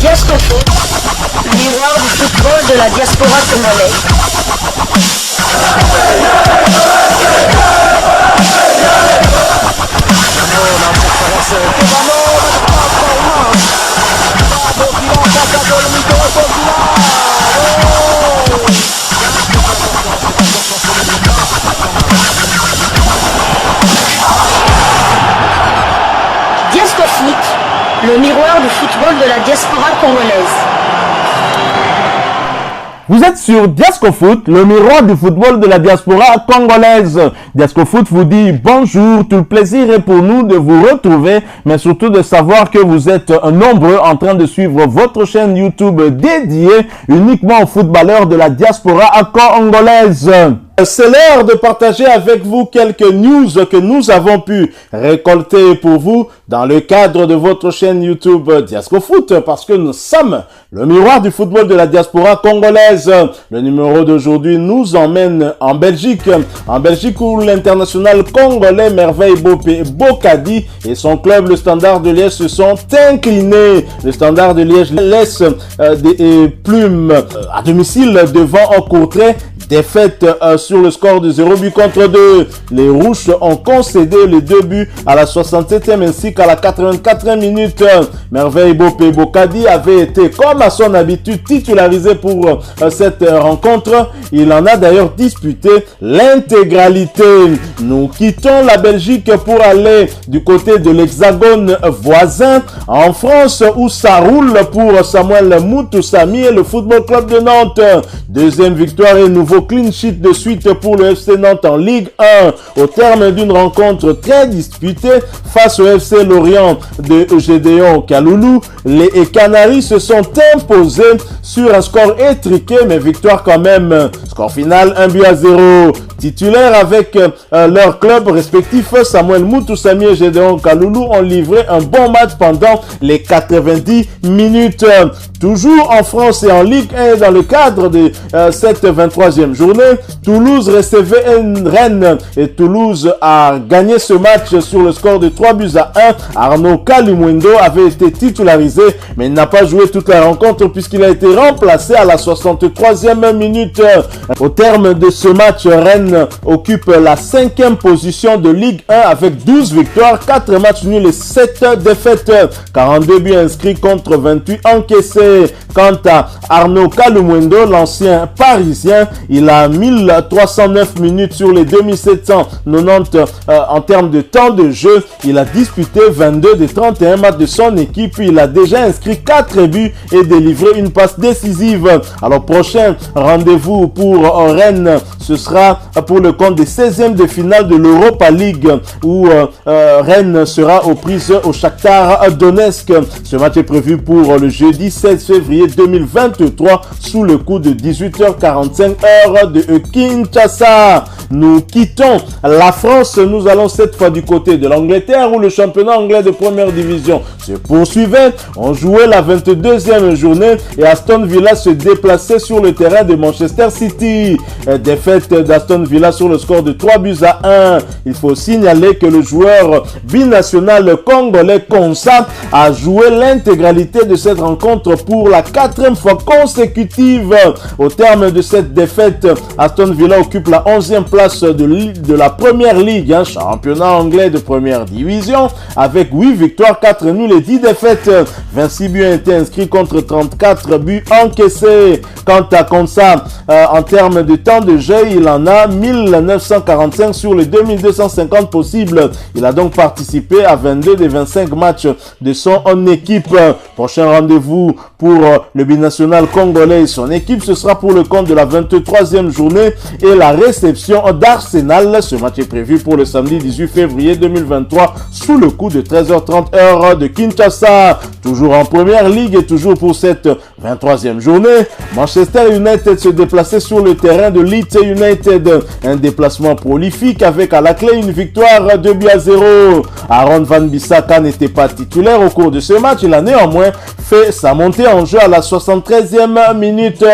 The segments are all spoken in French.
Diasco Foot, miroir du football de la diaspora congolaise. Diasco Foot, le miroir du football de la diaspora congolaise. Vous êtes sur Diasco Foot, le miroir du football de la diaspora congolaise. Diasco Foot vous dit bonjour, tout le plaisir est pour nous de vous retrouver, mais surtout de savoir que vous êtes nombreux en train de suivre votre chaîne YouTube dédiée uniquement aux footballeurs de la diaspora congolaise. C'est l'heure de partager avec vous quelques news que nous avons pu récolter pour vous dans le cadre de votre chaîne YouTube Diasco Foot, parce que nous sommes le miroir du football de la diaspora congolaise. Le numéro d'aujourd'hui nous emmène en Belgique où l'international congolais Merveille Bokadi et son club le Standard de Liège se sont inclinés. Le Standard de Liège laisse des plumes à domicile devant Courtrai. Défaite sur le score de 0 but contre 2. Les Rouges ont concédé les 2 buts à la 67e ainsi qu'à la 84e minute. Merveille Bokadi avait été, comme à son habitude, titularisé pour cette rencontre. Il en a d'ailleurs disputé l'intégralité. Nous quittons la Belgique pour aller du côté de l'Hexagone voisin, en France, où ça roule pour Samuel Moutoussamy et le Football Club de Nantes. Deuxième victoire et nouveau clean sheet de suite pour le FC Nantes en Ligue 1 au terme d'une rencontre très disputée face au FC Lorient de Gédéon Kaloulou. Les Canaries se sont imposés sur un score étriqué mais victoire quand même. Score final 1 but à 0. Titulaires avec leur club respectif, Samuel Moutoussamy et Gédéon Kaloulou ont livré un bon match pendant les 90 minutes. Toujours en France et en Ligue 1 dans le cadre de cette 23e journée, Toulouse recevait Rennes et Toulouse a gagné ce match sur le score de 3 buts à 1. Arnaud Kalimwendo avait été titularisé mais il n'a pas joué toute la rencontre puisqu'il a été remplacé à la 63e minute. Au terme de ce match, Rennes occupe la 5e position de Ligue 1 avec 12 victoires, 4 matchs nuls et 7 défaites. 42 buts inscrits contre 28 encaissés. Quant à Arnaud Kalimwendo, l'ancien parisien, il a 1309 minutes sur les 2790 en termes de temps de jeu. Il a disputé 22 des 31 matchs de son équipe. Il a déjà inscrit 4 buts et délivré une passe décisive. Alors prochain rendez-vous pour Rennes, ce sera pour le compte des 16e de finale de l'Europa League où Rennes sera aux prises au Shakhtar Donetsk. Ce match est prévu pour le jeudi 16 février 2023 sous le coup de 18h45 heure de Kinshasa. Nous quittons la France, nous allons cette fois du côté de l'Angleterre où le championnat anglais de première division se poursuivait. On jouait la 22e journée et Aston Villa se déplaçait sur le terrain de Manchester City. Défaite d'Aston Villa sur le score de 3 buts à 1. Il faut signaler que le joueur binational congolais Konsa a joué l'intégralité de cette rencontre pour la 4e fois consécutive. Au terme de cette défaite, Aston Villa occupe la 11e place de la première ligue, championnat anglais de première division, avec 8 victoires, 4 nuls et 10 défaites. 26 buts ont été inscrits contre 34 buts encaissés. Quant à Konsa, en termes de temps de jeu, il en a 1945 sur les 2250 possibles. Il a donc participé à 22 des 25 matchs de son équipe. Prochain rendez-vous pour le binational congolais et son équipe, ce sera pour le compte de la 23e journée et la réception d'Arsenal. Ce match est prévu pour le samedi 18 février 2023 sous le coup de 13h30 heure de Kinshasa. Toujours en première ligue et toujours pour cette 23e journée, Manchester United se déplaçait sur le terrain de Leeds United. Un déplacement prolifique avec à la clé une victoire 2 buts à 0. Aaron Wan-Bissaka n'était pas titulaire au cours de ce match. Il a néanmoins fait sa montée en jeu à la 73e minute.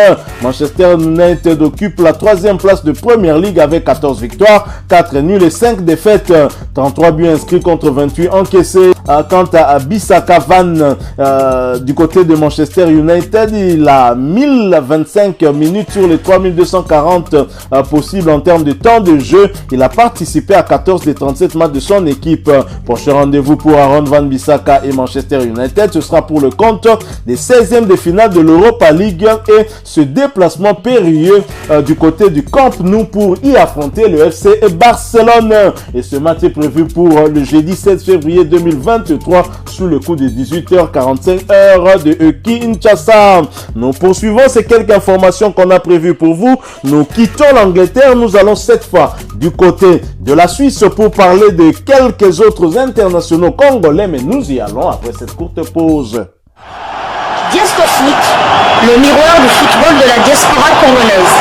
Manchester United occupe la 3e place de Première Ligue avec 14 victoires, 4 nuls et 5 défaites. 33 buts inscrits contre 28 encaissés. Quant à Bissaka Van, du côté de Manchester United. Il a 1025 minutes sur les 3240 possibles en termes de temps de jeu. Il a participé à 14 des 37 matchs de son équipe. Prochain rendez-vous pour Aaron Wan-Bissaka et Manchester United, ce sera pour le compte des 16e de finale de l'Europa League et ce déplacement périlleux du côté du Camp Nou pour y affronter le FC Barcelone. Et ce match est prévu pour le jeudi 7 février 2023 sous le coup de 18h45 heure de Kinshasa. Nous poursuivons ces quelques informations qu'on a prévues pour vous. Nous quittons l'Angleterre. Nous allons cette fois du côté de la Suisse pour parler de quelques autres internationaux congolais, mais nous y allons après cette courte pause. Diasco Foot, le miroir du football de la diaspora congolaise.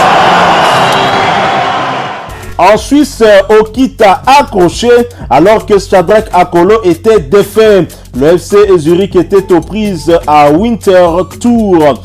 En Suisse, Okita a accroché alors que Shadrack Akolo était défait. Le FC Zurich était aux prises à Winter Tour.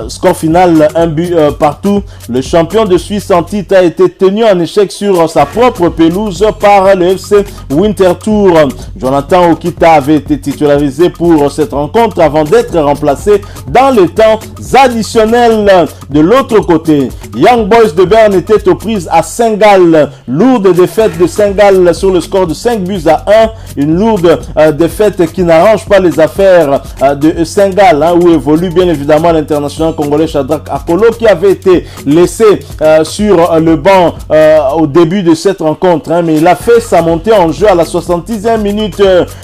Score final, un but partout. Le champion de Suisse en titre a été tenu en échec sur sa propre pelouse par le FC Winter Tour. Jonathan Okita avait été titularisé pour cette rencontre avant d'être remplacé dans les temps additionnels. De l'autre côté, Young Boys de Berne était aux prises à Saint-Gall. Lourde défaite de Saint-Gall sur le score de 5 buts à 1. Une lourde défaite qui n'arrange pas les affaires de Saint-Gall, où évolue bien évidemment l'international congolais Shadrack Akolo, qui avait été laissé sur le banc au début de cette rencontre, mais il a fait sa montée en jeu à la 70e minute.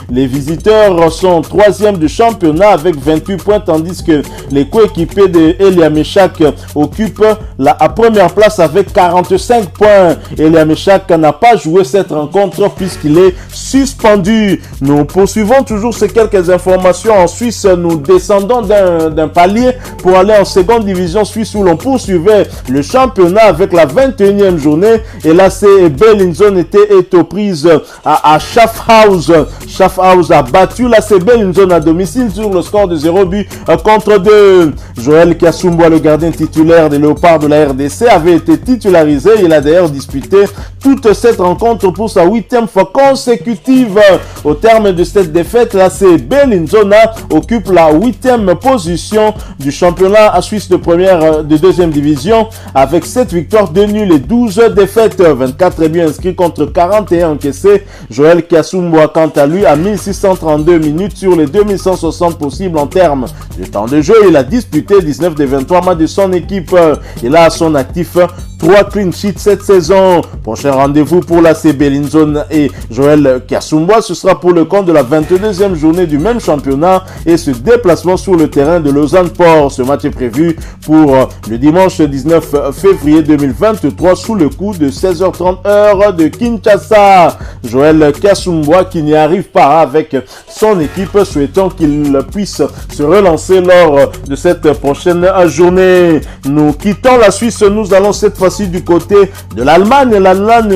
Les visiteurs sont 3e du championnat avec 28 points, tandis que les coéquipiers de Elia Meshak occupent la première place avec 45 points. Elia Meshak n'a pas joué cette rencontre puisqu'il est suspendu. Nous poursuivons toujours ces quelques informations. En Suisse, nous descendons d'un palier pour aller en seconde division suisse où l'on poursuivait le championnat avec la 21e journée. Et là, c'est Bellinzone est aux prises à Schaffhouse. Schaffhouse a battu la Bellinzone à domicile sur le score de 0 but contre 2. Joël Kasumbo, le gardien titulaire des Léopards de la RDC, avait été titularisé. Il a d'ailleurs disputé toute cette rencontre pour sa 8e fois consécutive. Au terme de cette défaite, la Bellinzone occupe la 8e position du championnat à Suisse de deuxième division avec 7 victoires, 2 nuls et 12 défaites, 24 buts inscrits contre 41 encaissés. Joël Kasumbo, quant à lui, a 1632 minutes sur les 2160 possibles en termes de temps de jeu. Il a disputé 19 des 23 matchs de son équipe. Il a à son actif 3 clean sheets cette saison. Prochain rendez-vous pour la Bellinzone et Joël Kasumbo, ce sera pour le compte de la 22e journée du même championnat et ce déplacement sur le terrain de Lausanne-Port. Ce match est prévu pour le dimanche 19 février 2023 sous le coup de 16h30 heure de Kinshasa. Joël Kasumbo qui n'y arrive pas avec son équipe, souhaitons qu'il puisse se relancer lors de cette prochaine journée. Nous quittons la Suisse, nous allons cette fois-ci du côté de l'Allemagne,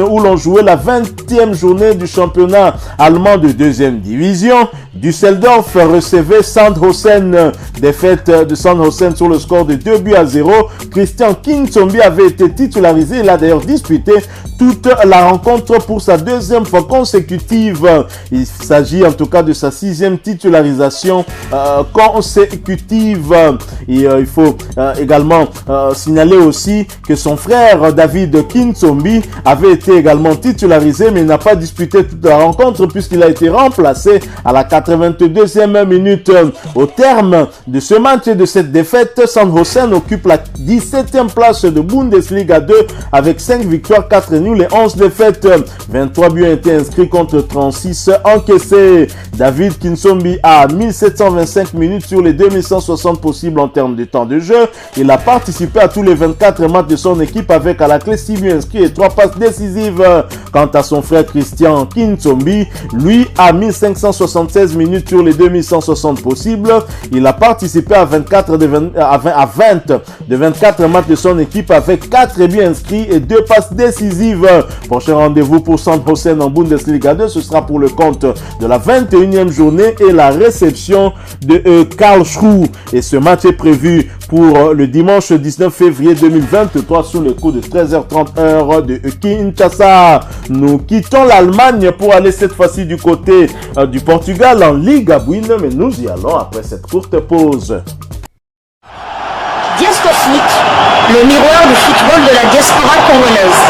où l'on jouait la 20e journée du championnat allemand de deuxième division. Düsseldorf recevait Sandhausen. Défaite de Sandhausen sur le score de 2 buts à 0. Christian Kinsombi avait été titularisé. Il a d'ailleurs disputé toute la rencontre pour sa 2e fois consécutive. Il s'agit en tout cas de sa 6e titularisation consécutive. Et il faut également signaler aussi que son frère David Kinsombi avait été également titularisé, mais il n'a pas disputé toute la rencontre puisqu'il a été remplacé à la 82e minute. Au terme de ce match et de cette défaite, Sandhausen occupe la 17e place de Bundesliga 2 avec 5 victoires, 4 nuls et 11 défaites. 23 buts ont été inscrits contre 36 encaissés. David Kinsombi a 1725 minutes sur les 2160 possibles en termes de temps de jeu. Il a participé à tous les 24 matchs de son équipe avec à la clé 6 buts inscrits et 3 passes décisives. Quant à son frère Christian Kinsombi, lui a 1576 minutes sur les 2160 possibles. Il a participé à 20 de 24 matchs de son équipe avec 4 buts inscrits et 2 passes décisives. Prochain rendez-vous pour Sandhausen en Bundesliga 2, ce sera pour le compte de la 21e journée et la réception de Karlsruhe. Et ce match est prévu pour le dimanche 19 février 2023 sous le coup de 13h30 heure de Kinshasa. Nous quittons l'Allemagne pour aller cette fois-ci du côté du Portugal en Ligue Abouine, mais nous y allons après cette courte pause. Diascofoot, le miroir du football de la diaspora congolaise.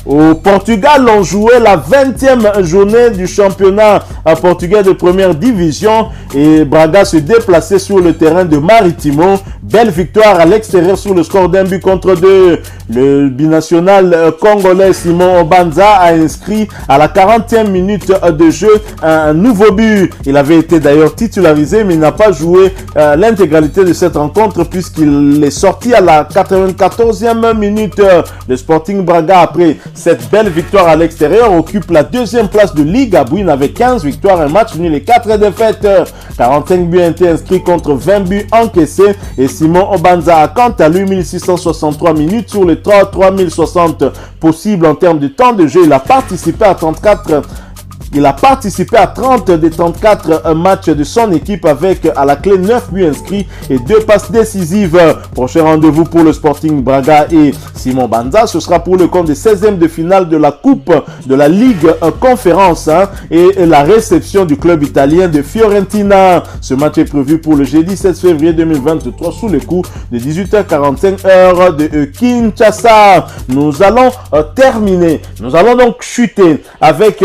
Au Portugal, on jouait la 20e journée du championnat portugais de première division et Braga se déplaçait sur le terrain de Maritimo. Belle victoire à l'extérieur sur le score d'un but contre 2. Le binational congolais Simon Obanza a inscrit à la 40e minute de jeu un nouveau but. Il avait été d'ailleurs titularisé, mais il n'a pas joué l'intégralité de cette rencontre puisqu'il est sorti à la 94e minute. Le Sporting Braga, après cette belle victoire à l'extérieur, occupe la deuxième place de Ligue Abouine avec 15 victoires, un match nul et 4 défaites. 45 buts été inscrits contre 20 buts encaissés et Simon Obanza a quant à lui 1663 minutes sur les 3060 possibles en termes de temps de jeu. Il a participé à 30 des 34 matchs de son équipe avec à la clé 9 buts inscrits et 2 passes décisives. Prochain rendez-vous pour le Sporting Braga et Simon Banza, ce sera pour le compte des 16e de finale de la Coupe de la Ligue Conférence et la réception du club italien de Fiorentina. Ce match est prévu pour le jeudi 16 février 2023 sous le coup de 18h45 heure de Kinshasa. Nous allons terminer, nous allons donc chuter avec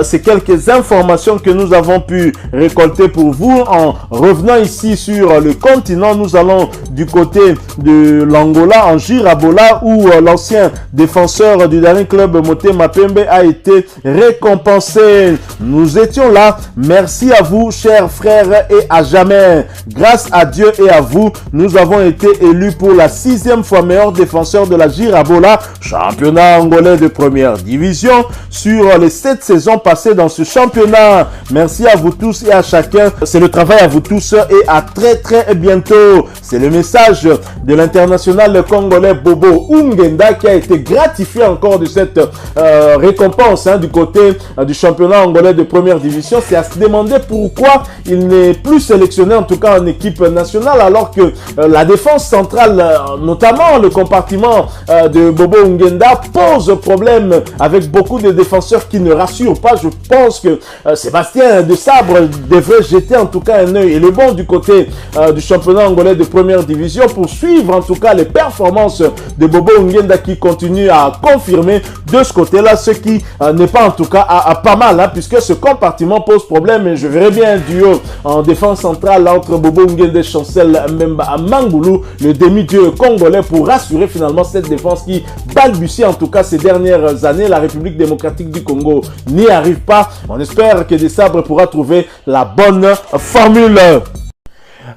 ces quelques informations que nous avons pu récolter pour vous en revenant ici sur le continent. Nous allons du côté de l'Angola en Girabola où l'ancien défenseur du dernier club Motema Pembe a été récompensé. Nous étions là. Merci à vous, chers frères, et à jamais. Grâce à Dieu et à vous, nous avons été élus pour la 6e fois meilleur défenseur de la Girabola, championnat angolais de première division, sur les 7 saisons passées dans ce championnat. Merci à vous tous et à chacun. C'est le travail à vous tous et à très bientôt. C'est le message de l'international congolais Bobo Ungenda qui a été gratifié encore de cette récompense du côté du championnat angolais de première division. C'est à se demander pourquoi il n'est plus sélectionné en tout cas en équipe nationale alors que la défense centrale, notamment le compartiment de Bobo Ungenda, pose problème avec beaucoup de défenseurs qui ne rassurent pas. Je pense que Sébastien de Sabre devrait jeter en tout cas un œil et le bon du côté du championnat angolais de première division pour suivre en tout cas les performances de Bobo Ungenda qui continue à confirmer de ce côté-là, ce qui n'est pas en tout cas à pas mal puisque ce compartiment pose problème et je verrai bien un duo en défense centrale entre Bobo Ungenda et Chancel Memba Mangoulou, le demi-dieu congolais, pour rassurer finalement cette défense qui balbutie en tout cas ces dernières années. La République démocratique du Congo n'y arrive pas. On espère que Desabre pourra trouver la bonne formule.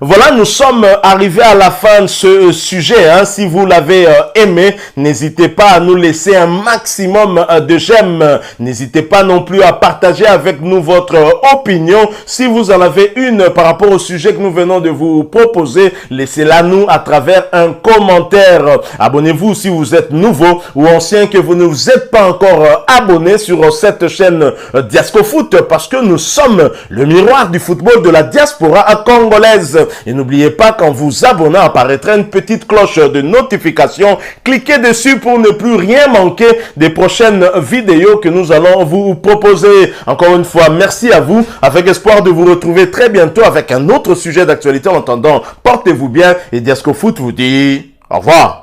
Voilà, nous sommes arrivés à la fin de ce sujet. Si vous l'avez aimé, n'hésitez pas à nous laisser un maximum de j'aime. N'hésitez pas non plus à partager avec nous votre opinion. Si vous en avez une par rapport au sujet que nous venons de vous proposer, laissez-la nous à travers un commentaire. Abonnez-vous si vous êtes nouveau ou ancien que vous ne vous êtes pas encore abonné sur cette chaîne Diascofoot parce que nous sommes le miroir du football de la diaspora congolaise. Et n'oubliez pas qu'en vous abonnant apparaîtra une petite cloche de notification. Cliquez dessus pour ne plus rien manquer des prochaines vidéos que nous allons vous proposer. Encore une fois, merci à vous. Avec espoir de vous retrouver très bientôt avec un autre sujet d'actualité. En attendant, portez-vous bien et Diascofoot vous dit au revoir.